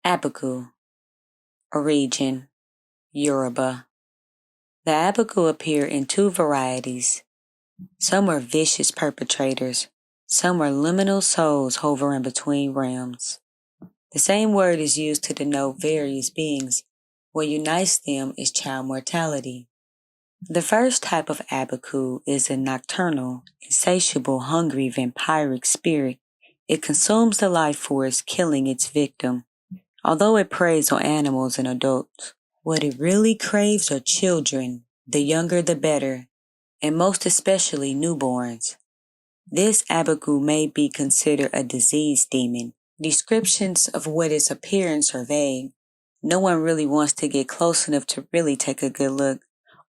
Abiku, origin, Yoruba. The Abiku appear in two varieties. Some are vicious perpetrators, some are liminal souls hovering between realms. The same word is used to denote various beings. What unites them is child mortality. The first type of Abiku is a nocturnal, insatiable, hungry, vampiric spirit. It consumes the life force, killing its victim, although it preys on animals and adults. What it really craves are children, the younger the better, and most especially newborns. This Abiku may be considered a disease demon. Descriptions of what its appearance are vague. No one really wants to get close enough to really take a good look,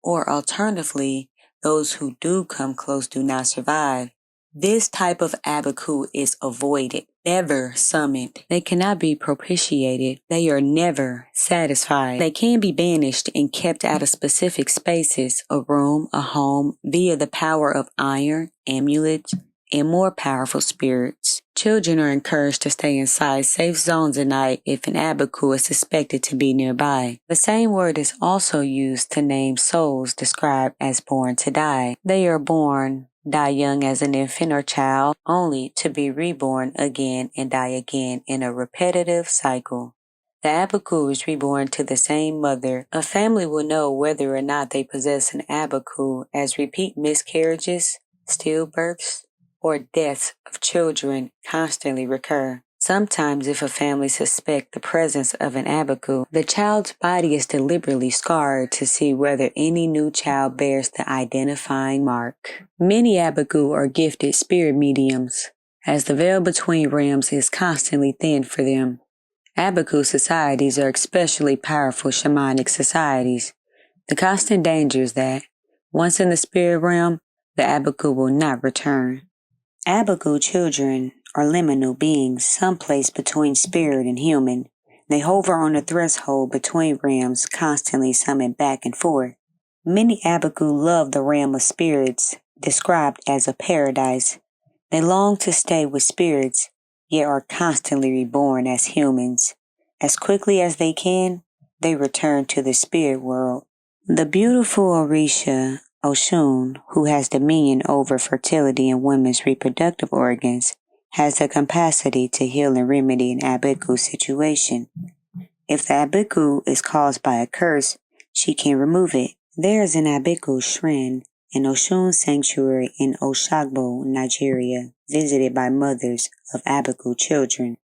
or alternatively, those who do come close do not survive. This type of Abiku is avoided, never summoned. They cannot be propitiated. They are never satisfied. They can be banished and kept out of specific spaces, a room, a home, via the power of iron, amulets, and more powerful spirits. Children are encouraged to stay inside safe zones at night if an Abiku is suspected to be nearby. The same word is also used to name souls described as born to die. They are born, die young as an infant or child, only to be reborn again and die again in a repetitive cycle. The Abiku is reborn to the same mother. A family will know whether or not they possess an Abiku as repeat miscarriages, stillbirths, or deaths of children constantly recur. Sometimes if a family suspects the presence of an Abiku, the child's body is deliberately scarred to see whether any new child bears the identifying mark. Many Abiku are gifted spirit mediums, as the veil between realms is constantly thin for them. Abiku societies are especially powerful shamanic societies. The constant danger is that, once in the spirit realm, the Abiku will not return. Abiku children are liminal beings someplace between spirit and human. They hover on the threshold between realms, constantly summoned back and forth. Many Abiku love the realm of spirits, described as a paradise. They long to stay with spirits, yet are constantly reborn as humans. As quickly as they can, they return to the spirit world. The beautiful Orisha Oshun, who has dominion over fertility and women's reproductive organs, has the capacity to heal and remedy an Abiku situation. If the Abiku is caused by a curse, she can remove it. There is an Abiku shrine, an Oshun sanctuary in Oshogbo, Nigeria, visited by mothers of Abiku children.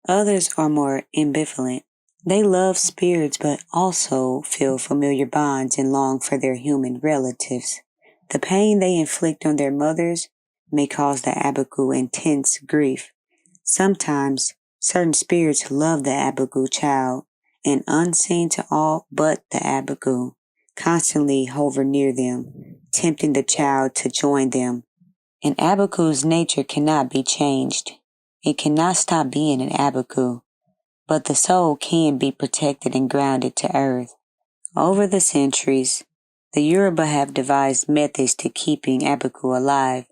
Others are more ambivalent. They love spirits but also feel familiar bonds and long for their human relatives. The pain they inflict on their mothers may cause the Abiku intense grief. Sometimes, certain spirits love the Abiku child, and unseen to all but the Abiku, constantly hover near them, tempting the child to join them. An Abiku's nature cannot be changed. It cannot stop being an Abiku, but the soul can be protected and grounded to earth. Over the centuries, the Yoruba have devised methods to keeping Abiku alive.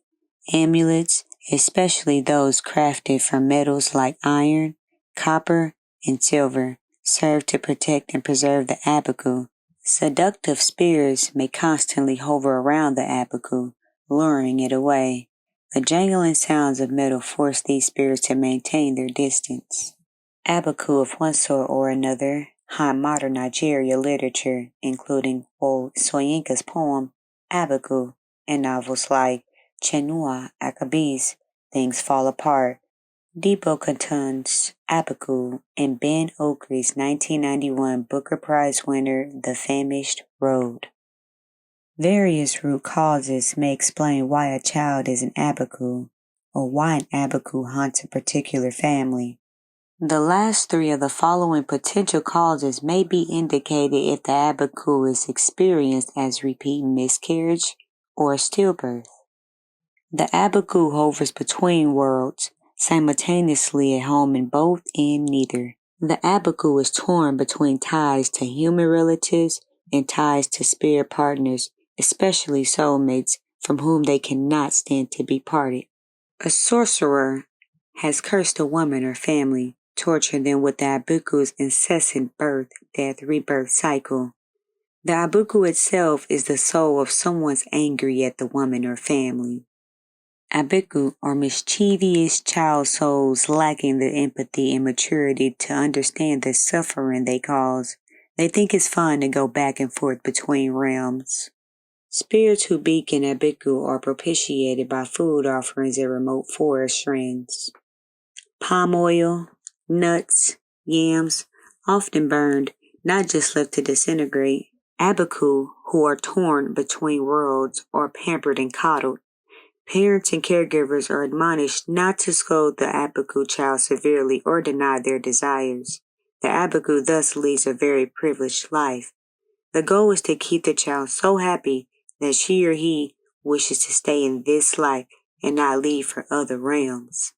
Amulets, especially those crafted from metals like iron, copper, and silver, serve to protect and preserve the Abiku. Seductive spirits may constantly hover around the Abiku, luring it away. The jangling sounds of metal force these spirits to maintain their distance. Abiku of one sort or another haunt modern Nigeria literature, including old Soyinka's poem, Abiku, and novels like Chinua Achebe's Things Fall Apart, Debo Kantun's Abiku, and Ben Okri's 1991 Booker Prize winner The Famished Road. Various root causes may explain why a child is an Abiku, or why an Abiku haunts a particular family. The last three of the following potential causes may be indicated if the Abiku is experienced as repeat miscarriage or stillbirth. The Abiku hovers between worlds, simultaneously at home in both and neither. The Abiku is torn between ties to human relatives and ties to spirit partners, especially soulmates from whom they cannot stand to be parted. A sorcerer has cursed a woman or family. torture them with the Abilku's incessant birth, death, rebirth cycle. The Abiku itself is the soul of someone's angry at the woman or family. Abiku are mischievous child souls lacking the empathy and maturity to understand the suffering they cause. They think it's fun to go back and forth between realms. Spirits who beacon Abiku are propitiated by food offerings at remote forest shrines. Palm oil, nuts, yams, often burned, not just left to disintegrate. Abiku, who are torn between worlds, are pampered and coddled. Parents and caregivers are admonished not to scold the Abiku child severely or deny their desires. The Abiku thus leads a very privileged life. The goal is to keep the child so happy that she or he wishes to stay in this life and not leave for other realms.